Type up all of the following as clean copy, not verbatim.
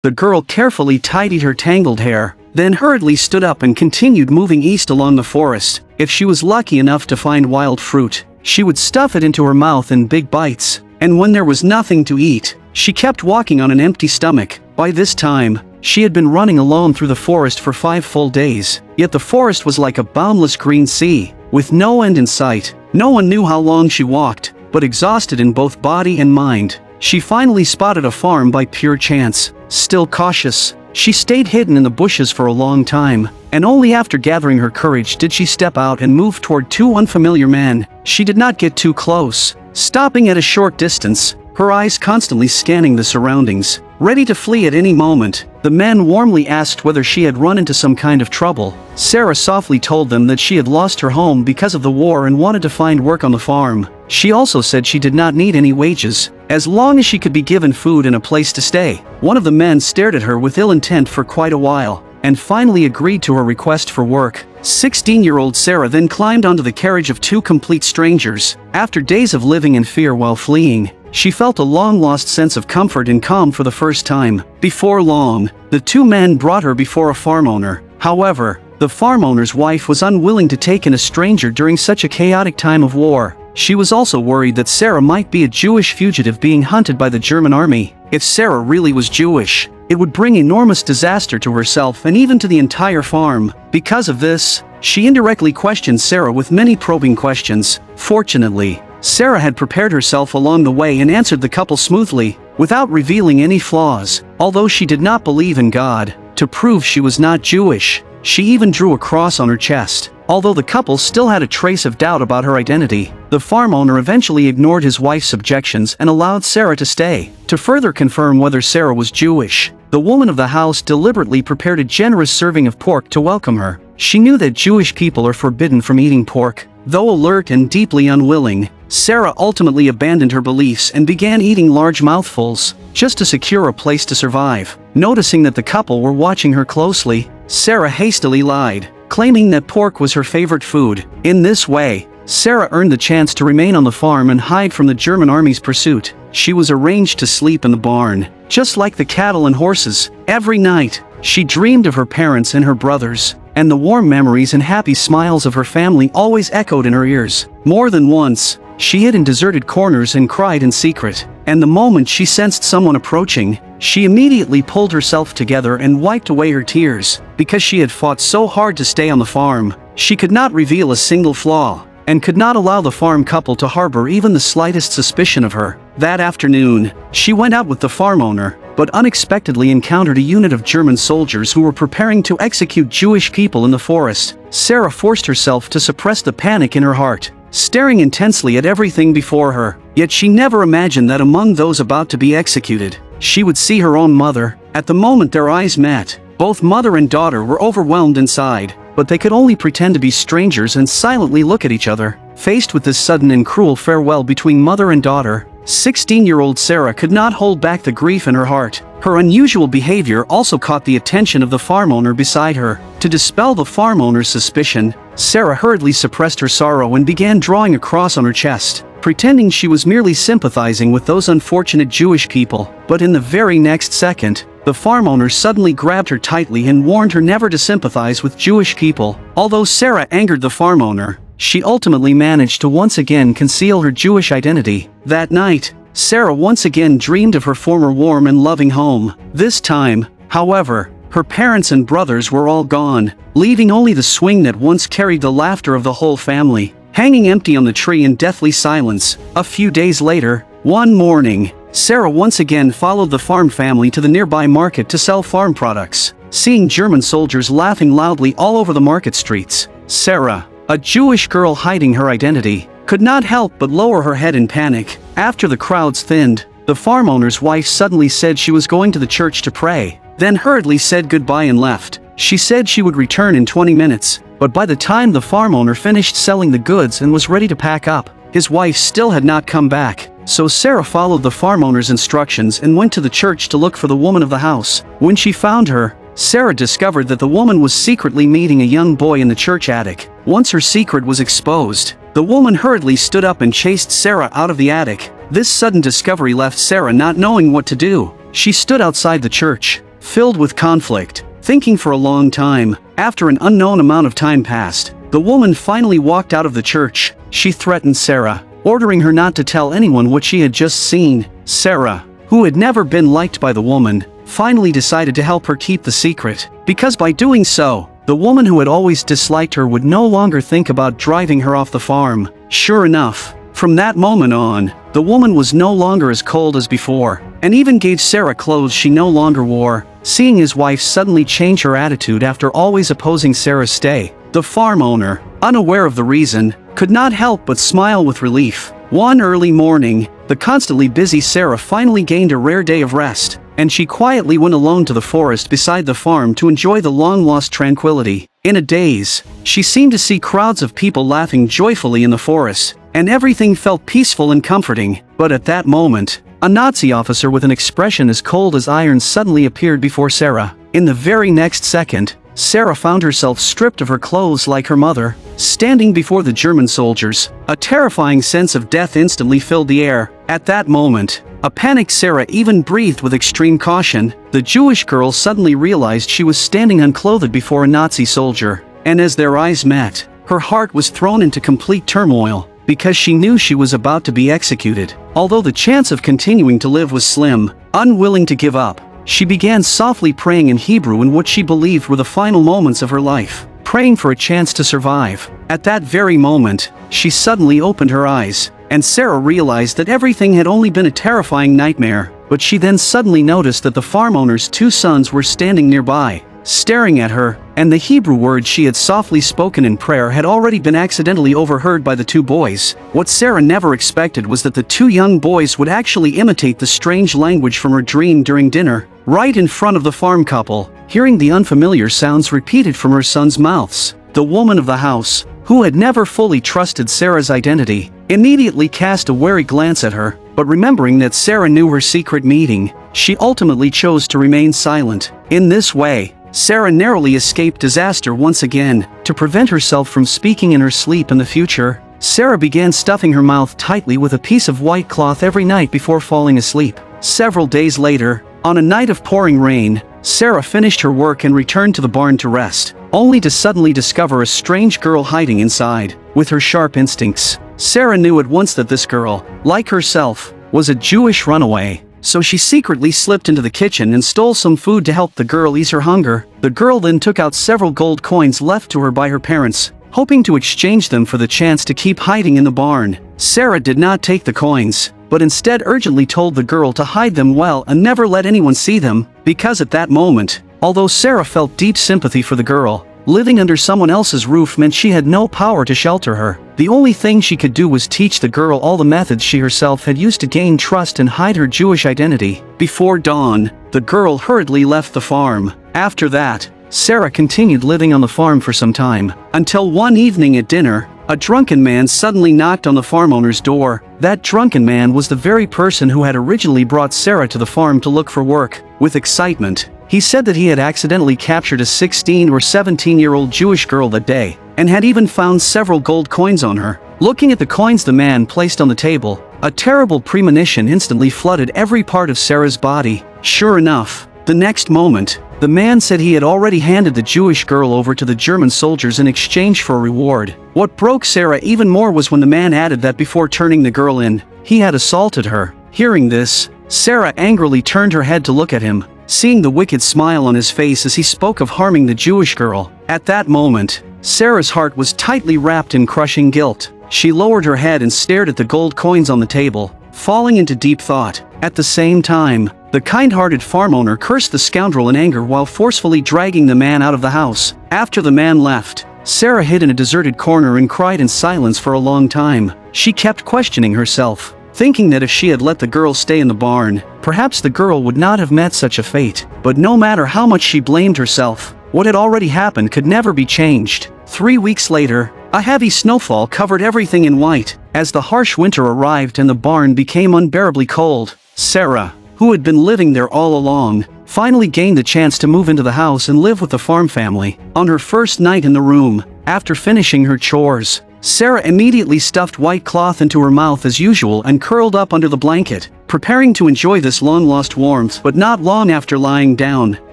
The girl carefully tidied her tangled hair, then hurriedly stood up and continued moving east along the forest. If she was lucky enough to find wild fruit, she would stuff it into her mouth in big bites, and when there was nothing to eat, she kept walking on an empty stomach. By this time, she had been running alone through the forest for 5 full days, yet the forest was like a boundless green sea, with no end in sight. No one knew how long she walked, but exhausted in both body and mind, she finally spotted a farm by pure chance. Still cautious, she stayed hidden in the bushes for a long time, and only after gathering her courage did she step out and move toward 2 unfamiliar men. She did not get too close, stopping at a short distance, her eyes constantly scanning the surroundings, ready to flee at any moment. The men warmly asked whether she had run into some kind of trouble. Sara softly told them that she had lost her home because of the war and wanted to find work on the farm. She also said she did not need any wages, as long as she could be given food and a place to stay. One of the men stared at her with ill intent for quite a while, and finally agreed to her request for work. 16-year-old Sara then climbed onto the carriage of 2 complete strangers. After days of living in fear while fleeing, she felt a long-lost sense of comfort and calm for the first time. Before long, the 2 men brought her before a farm owner. However, the farm owner's wife was unwilling to take in a stranger during such a chaotic time of war. She was also worried that Sara might be a Jewish fugitive being hunted by the German army. If Sara really was Jewish, it would bring enormous disaster to herself and even to the entire farm. Because of this, she indirectly questioned Sara with many probing questions. Fortunately, Sara had prepared herself along the way and answered the couple smoothly, without revealing any flaws. Although she did not believe in God, to prove she was not Jewish, she even drew a cross on her chest. Although the couple still had a trace of doubt about her identity, the farm owner eventually ignored his wife's objections and allowed Sara to stay. To further confirm whether Sara was Jewish, the woman of the house deliberately prepared a generous serving of pork to welcome her. She knew that Jewish people are forbidden from eating pork. Though alert and deeply unwilling, Sara ultimately abandoned her beliefs and began eating large mouthfuls, just to secure a place to survive. Noticing that the couple were watching her closely, Sara hastily lied, claiming that pork was her favorite food. In this way, Sara earned the chance to remain on the farm and hide from the German army's pursuit. She was arranged to sleep in the barn, just like the cattle and horses. Every night, she dreamed of her parents and her brothers, and the warm memories and happy smiles of her family always echoed in her ears. More than once, she hid in deserted corners and cried in secret, and the moment she sensed someone approaching, she immediately pulled herself together and wiped away her tears. Because she had fought so hard to stay on the farm, she could not reveal a single flaw, and could not allow the farm couple to harbor even the slightest suspicion of her. That afternoon, she went out with the farm owner, but unexpectedly encountered a unit of German soldiers who were preparing to execute Jewish people in the forest. Sara forced herself to suppress the panic in her heart, staring intensely at everything before her. Yet she never imagined that among those about to be executed, she would see her own mother. At the moment their eyes met, both mother and daughter were overwhelmed inside, but they could only pretend to be strangers and silently look at each other. Faced with this sudden and cruel farewell between mother and daughter, 16-year-old Sara could not hold back the grief in her heart. Her unusual behavior also caught the attention of the farm owner beside her. To dispel the farm owner's suspicion, Sara hurriedly suppressed her sorrow and began drawing a cross on her chest, pretending she was merely sympathizing with those unfortunate Jewish people. But in the very next second, the farm owner suddenly grabbed her tightly and warned her never to sympathize with Jewish people. Although Sara angered the farm owner, she ultimately managed to once again conceal her Jewish identity. That night, Sara once again dreamed of her former warm and loving home. This time, however, her parents and brothers were all gone, leaving only the swing that once carried the laughter of the whole family, hanging empty on the tree in deathly silence. A few days later, one morning, Sara once again followed the farm family to the nearby market to sell farm products. Seeing German soldiers laughing loudly all over the market streets, Sara, a Jewish girl hiding her identity, could not help but lower her head in panic. After the crowds thinned, the farm owner's wife suddenly said she was going to the church to pray, then hurriedly said goodbye and left. She said she would return in 20 minutes, but by the time the farm owner finished selling the goods and was ready to pack up, his wife still had not come back. So Sara followed the farm owner's instructions and went to the church to look for the woman of the house. When she found her, Sara discovered that the woman was secretly meeting a young boy in the church attic. Once her secret was exposed, the woman hurriedly stood up and chased Sara out of the attic. This sudden discovery left Sara not knowing what to do. She stood outside the church, filled with conflict. Thinking for a long time, after an unknown amount of time passed, the woman finally walked out of the church. She threatened Sara, ordering her not to tell anyone what she had just seen. Sara, who had never been liked by the woman, finally decided to help her keep the secret, because by doing so, the woman who had always disliked her would no longer think about driving her off the farm. Sure enough, from that moment on, the woman was no longer as cold as before, and even gave Sara clothes she no longer wore. Seeing his wife suddenly change her attitude after always opposing Sara's stay, the farm owner, unaware of the reason, could not help but smile with relief. One early morning, the constantly busy Sara finally gained a rare day of rest, and she quietly went alone to the forest beside the farm to enjoy the long-lost tranquility. In a daze, she seemed to see crowds of people laughing joyfully in the forest, and everything felt peaceful and comforting. But at that moment, a Nazi officer with an expression as cold as iron suddenly appeared before Sara. In the very next second, Sara found herself stripped of her clothes like her mother, standing before the German soldiers. A terrifying sense of death instantly filled the air. At that moment, a panicked Sara even breathed with extreme caution. The Jewish girl suddenly realized she was standing unclothed before a Nazi soldier, and as their eyes met, her heart was thrown into complete turmoil, because she knew she was about to be executed. Although the chance of continuing to live was slim, unwilling to give up, she began softly praying in Hebrew in what she believed were the final moments of her life, praying for a chance to survive. At that very moment, she suddenly opened her eyes, and Sara realized that everything had only been a terrifying nightmare. But she then suddenly noticed that the farm owner's two sons were standing nearby, staring at her, and the Hebrew words she had softly spoken in prayer had already been accidentally overheard by the two boys. What Sara never expected was that the two young boys would actually imitate the strange language from her dream during dinner, right in front of the farm couple. Hearing the unfamiliar sounds repeated from her sons' mouths, the woman of the house, who had never fully trusted Sara's identity, immediately cast a wary glance at her, but remembering that Sara knew her secret meeting, she ultimately chose to remain silent. In this way, Sara narrowly escaped disaster once again. To prevent herself from speaking in her sleep in the future, Sara began stuffing her mouth tightly with a piece of white cloth every night before falling asleep. Several days later, on a night of pouring rain, Sara finished her work and returned to the barn to rest, only to suddenly discover a strange girl hiding inside. With her sharp instincts, Sara knew at once that this girl, like herself, was a Jewish runaway. So she secretly slipped into the kitchen and stole some food to help the girl ease her hunger. The girl then took out several gold coins left to her by her parents, hoping to exchange them for the chance to keep hiding in the barn. Sara did not take the coins, but instead urgently told the girl to hide them well and never let anyone see them, because at that moment, although Sara felt deep sympathy for the girl, living under someone else's roof meant she had no power to shelter her. The only thing she could do was teach the girl all the methods she herself had used to gain trust and hide her Jewish identity. Before dawn, the girl hurriedly left the farm. After that, Sara continued living on the farm for some time, until one evening at dinner, a drunken man suddenly knocked on the farm owner's door. That drunken man was the very person who had originally brought Sara to the farm to look for work. With excitement, he said that he had accidentally captured a 16 or 17-year-old Jewish girl that day, and had even found several gold coins on her. Looking at the coins the man placed on the table, a terrible premonition instantly flooded every part of Sara's body. Sure enough, the next moment, the man said he had already handed the Jewish girl over to the German soldiers in exchange for a reward. What broke Sara even more was when the man added that before turning the girl in, he had assaulted her. Hearing this, Sara angrily turned her head to look at him, seeing the wicked smile on his face as he spoke of harming the Jewish girl. At that moment, Sara's heart was tightly wrapped in crushing guilt. She lowered her head and stared at the gold coins on the table, falling into deep thought. At the same time, the kind-hearted farm owner cursed the scoundrel in anger while forcefully dragging the man out of the house. After the man left, Sara hid in a deserted corner and cried in silence for a long time. She kept questioning herself, thinking that if she had let the girl stay in the barn, perhaps the girl would not have met such a fate. But no matter how much she blamed herself, what had already happened could never be changed. 3 weeks later, a heavy snowfall covered everything in white. As the harsh winter arrived and the barn became unbearably cold, Sara, who had been living there all along, finally gained the chance to move into the house and live with the farm family. On her first night in the room, after finishing her chores, Sara immediately stuffed white cloth into her mouth as usual and curled up under the blanket, preparing to enjoy this long-lost warmth. But not long after lying down,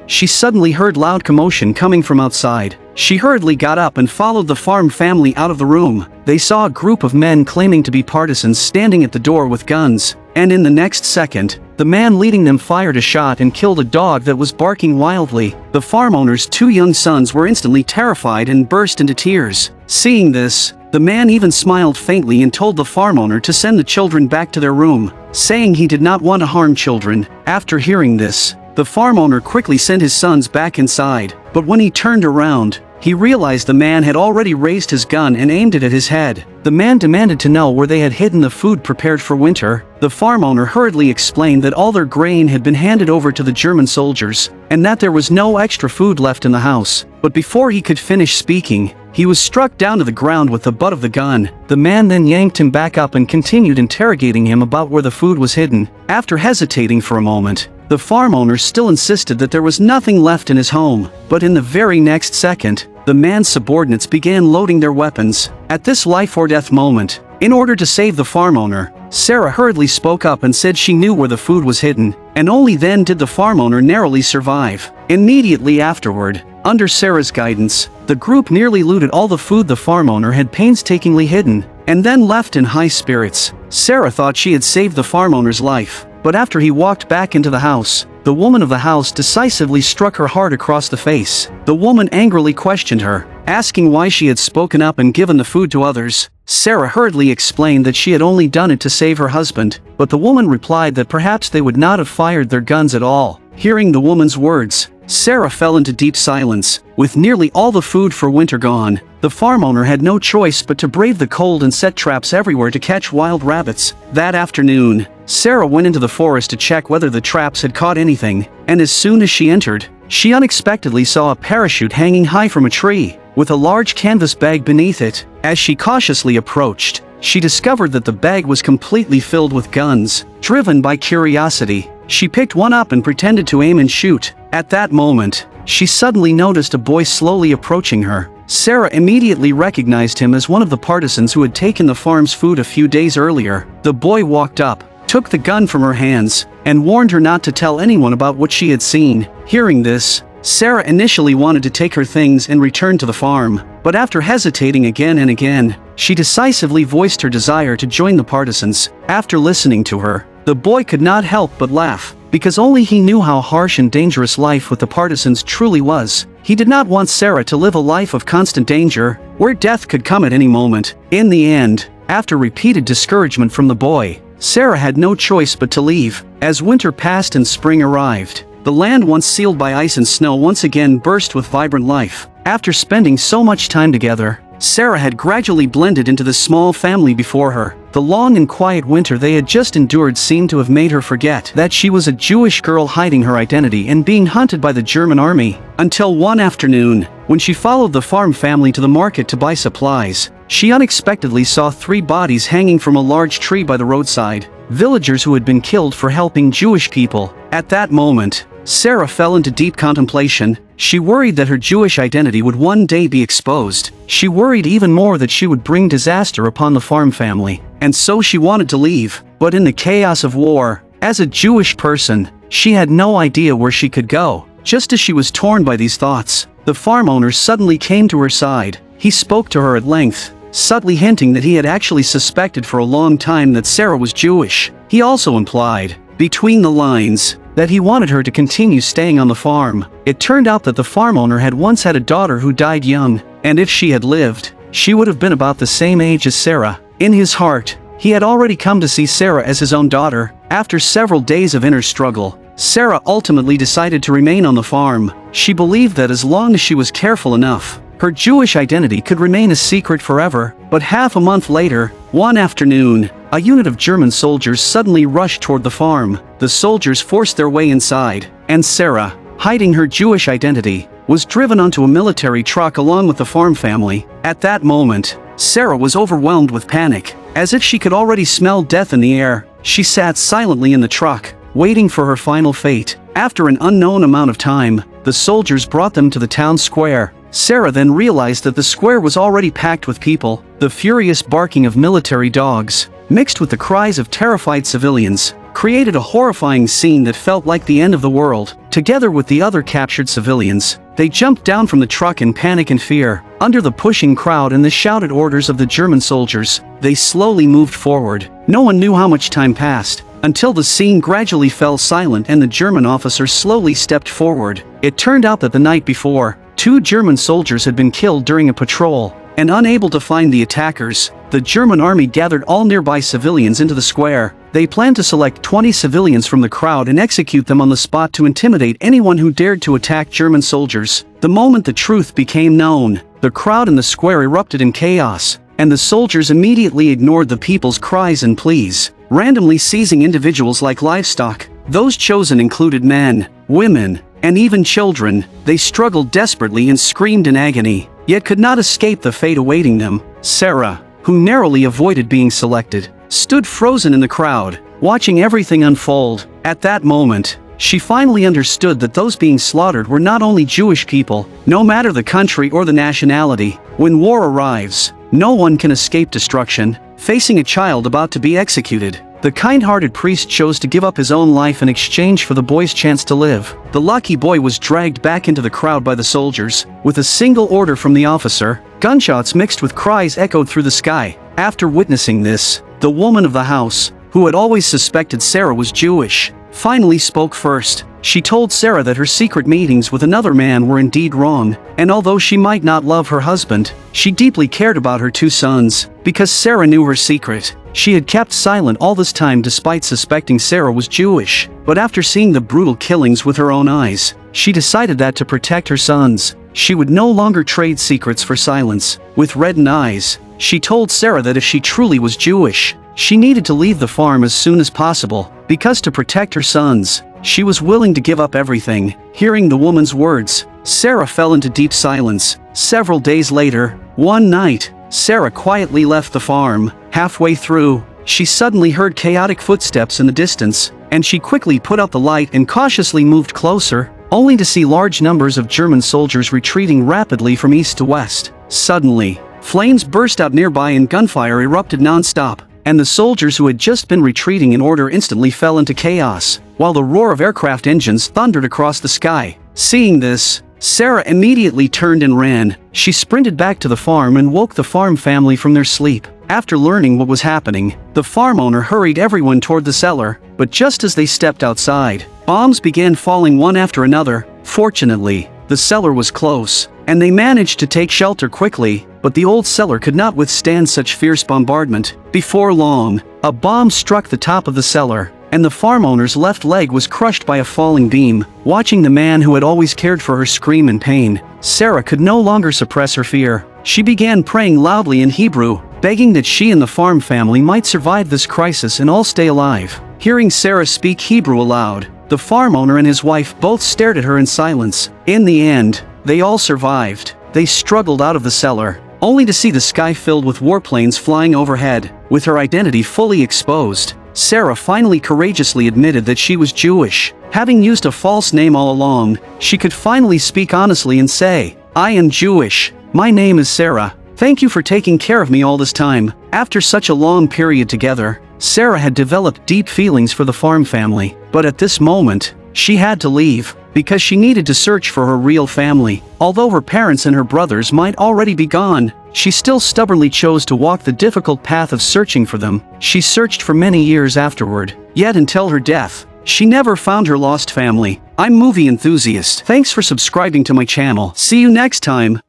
she suddenly heard loud commotion coming from outside. She hurriedly got up and followed the farm family out of the room. They saw a group of men claiming to be partisans standing at the door with guns, and in the next second, the man leading them fired a shot and killed a dog that was barking wildly. The farm owner's 2 young sons were instantly terrified and burst into tears. Seeing this, the man even smiled faintly and told the farm owner to send the children back to their room, saying he did not want to harm children. After hearing this, the farm owner quickly sent his sons back inside, but when he turned around, he realized the man had already raised his gun and aimed it at his head. The man demanded to know where they had hidden the food prepared for winter. The farm owner hurriedly explained that all their grain had been handed over to the German soldiers, and that there was no extra food left in the house. But before he could finish speaking, he was struck down to the ground with the butt of the gun. The man then yanked him back up and continued interrogating him about where the food was hidden. After hesitating for a moment, the farm owner still insisted that there was nothing left in his home, but in the very next second, the man's subordinates began loading their weapons. At this life-or-death moment, in order to save the farm owner, Sara hurriedly spoke up and said she knew where the food was hidden, and only then did the farm owner narrowly survive. Immediately afterward, under Sara's guidance, the group nearly looted all the food the farm owner had painstakingly hidden, and then left in high spirits. Sara thought she had saved the farm owner's life, but after he walked back into the house, the woman of the house decisively struck her hard across the face. The woman angrily questioned her, asking why she had spoken up and given the food to others. Sara hurriedly explained that she had only done it to save her husband, but the woman replied that perhaps they would not have fired their guns at all. Hearing the woman's words, Sara fell into deep silence. With nearly all the food for winter gone, the farm owner had no choice but to brave the cold and set traps everywhere to catch wild rabbits. That afternoon, Sara went into the forest to check whether the traps had caught anything, and as soon as she entered, she unexpectedly saw a parachute hanging high from a tree, with a large canvas bag beneath it. As she cautiously approached, she discovered that the bag was completely filled with guns. Driven by curiosity, she picked one up and pretended to aim and shoot. At that moment, she suddenly noticed a boy slowly approaching her. Sara immediately recognized him as one of the partisans who had taken the farm's food a few days earlier. The boy walked up, took the gun from her hands, and warned her not to tell anyone about what she had seen. Hearing this, Sara initially wanted to take her things and return to the farm, but after hesitating again and again, she decisively voiced her desire to join the partisans. After listening to her, the boy could not help but laugh, because only he knew how harsh and dangerous life with the partisans truly was. He did not want Sara to live a life of constant danger, where death could come at any moment. In the end, after repeated discouragement from the boy, Sara had no choice but to leave. As winter passed and spring arrived, the land once sealed by ice and snow once again burst with vibrant life. After spending so much time together, Sara had gradually blended into the small family before her. The long and quiet winter they had just endured seemed to have made her forget that she was a Jewish girl hiding her identity and being hunted by the German army. Until one afternoon, when she followed the farm family to the market to buy supplies, she unexpectedly saw 3 bodies hanging from a large tree by the roadside, villagers who had been killed for helping Jewish people. At that moment, Sara fell into deep contemplation. She worried that her Jewish identity would one day be exposed. She worried even more that she would bring disaster upon the farm family. And so she wanted to leave, but in the chaos of war, as a Jewish person, she had no idea where she could go. Just as she was torn by these thoughts, the farm owner suddenly came to her side. He spoke to her at length, subtly hinting that he had actually suspected for a long time that Sara was Jewish. He also implied, between the lines, that he wanted her to continue staying on the farm. It turned out that the farm owner had once had a daughter who died young, and if she had lived, she would have been about the same age as Sara. In his heart, he had already come to see Sara as his own daughter. After several days of inner struggle, Sara ultimately decided to remain on the farm. She believed that as long as she was careful enough, her Jewish identity could remain a secret forever. But half a month later, one afternoon, a unit of German soldiers suddenly rushed toward the farm. The soldiers forced their way inside, and Sara, hiding her Jewish identity, was driven onto a military truck along with the farm family. At that moment, Sara was overwhelmed with panic. As if she could already smell death in the air, she sat silently in the truck, waiting for her final fate. After an unknown amount of time, the soldiers brought them to the town square. Sara then realized that the square was already packed with people. The furious barking of military dogs, mixed with the cries of terrified civilians, created a horrifying scene that felt like the end of the world. Together with the other captured civilians, they jumped down from the truck in panic and fear. Under the pushing crowd and the shouted orders of the German soldiers, they slowly moved forward. No one knew how much time passed, until the scene gradually fell silent and the German officer slowly stepped forward. It turned out that the night before, 2 German soldiers had been killed during a patrol, and unable to find the attackers, the German army gathered all nearby civilians into the square. They planned to select 20 civilians from the crowd and execute them on the spot to intimidate anyone who dared to attack German soldiers. The moment the truth became known, the crowd in the square erupted in chaos, and the soldiers immediately ignored the people's cries and pleas, randomly seizing individuals like livestock. Those chosen included men, women, and even children. They struggled desperately and screamed in agony, yet could not escape the fate awaiting them. Sara, who narrowly avoided being selected, stood frozen in the crowd, watching everything unfold. At that moment, she finally understood that those being slaughtered were not only Jewish people, no matter the country or the nationality. When war arrives, no one can escape destruction. Facing a child about to be executed, the kind-hearted priest chose to give up his own life in exchange for the boy's chance to live. The lucky boy was dragged back into the crowd by the soldiers. With a single order from the officer, gunshots mixed with cries echoed through the sky. After witnessing this, the woman of the house, who had always suspected Sara was Jewish, finally spoke first. She told Sara that her secret meetings with another man were indeed wrong, and although she might not love her husband, she deeply cared about her 2 sons. Because Sara knew her secret, she had kept silent all this time despite suspecting Sara was Jewish. But after seeing the brutal killings with her own eyes, she decided that to protect her sons, she would no longer trade secrets for silence. With reddened eyes, she told Sara that if she truly was Jewish, she needed to leave the farm as soon as possible, because to protect her sons, she was willing to give up everything. Hearing the woman's words, Sara fell into deep silence. Several days later, one night, Sara quietly left the farm. Halfway through, she suddenly heard chaotic footsteps in the distance, and she quickly put out the light and cautiously moved closer, only to see large numbers of German soldiers retreating rapidly from east to west. Suddenly, flames burst out nearby and gunfire erupted non-stop, and the soldiers who had just been retreating in order instantly fell into chaos, while the roar of aircraft engines thundered across the sky. Seeing this, Sara immediately turned and ran. She sprinted back to the farm and woke the farm family from their sleep. After learning what was happening, the farm owner hurried everyone toward the cellar, but just as they stepped outside, bombs began falling one after another. Fortunately, the cellar was close, and they managed to take shelter quickly, but the old cellar could not withstand such fierce bombardment. Before long, a bomb struck the top of the cellar, and the farm owner's left leg was crushed by a falling beam. Watching the man who had always cared for her scream in pain, Sara could no longer suppress her fear. She began praying loudly in Hebrew, begging that she and the farm family might survive this crisis and all stay alive. Hearing Sara speak Hebrew aloud, the farm owner and his wife both stared at her in silence. In the end, they all survived. They struggled out of the cellar, only to see the sky filled with warplanes flying overhead. With her identity fully exposed, Sara finally courageously admitted that she was Jewish. Having used a false name all along, she could finally speak honestly and say, "I am Jewish. My name is Sara. Thank you for taking care of me all this time." After such a long period together, Sara had developed deep feelings for the farm family. But at this moment, she had to leave, because she needed to search for her real family. Although her parents and her brothers might already be gone, she still stubbornly chose to walk the difficult path of searching for them. She searched for many years afterward, yet until her death, she never found her lost family. I'm Movie Enthusiast. Thanks for subscribing to my channel. See you next time.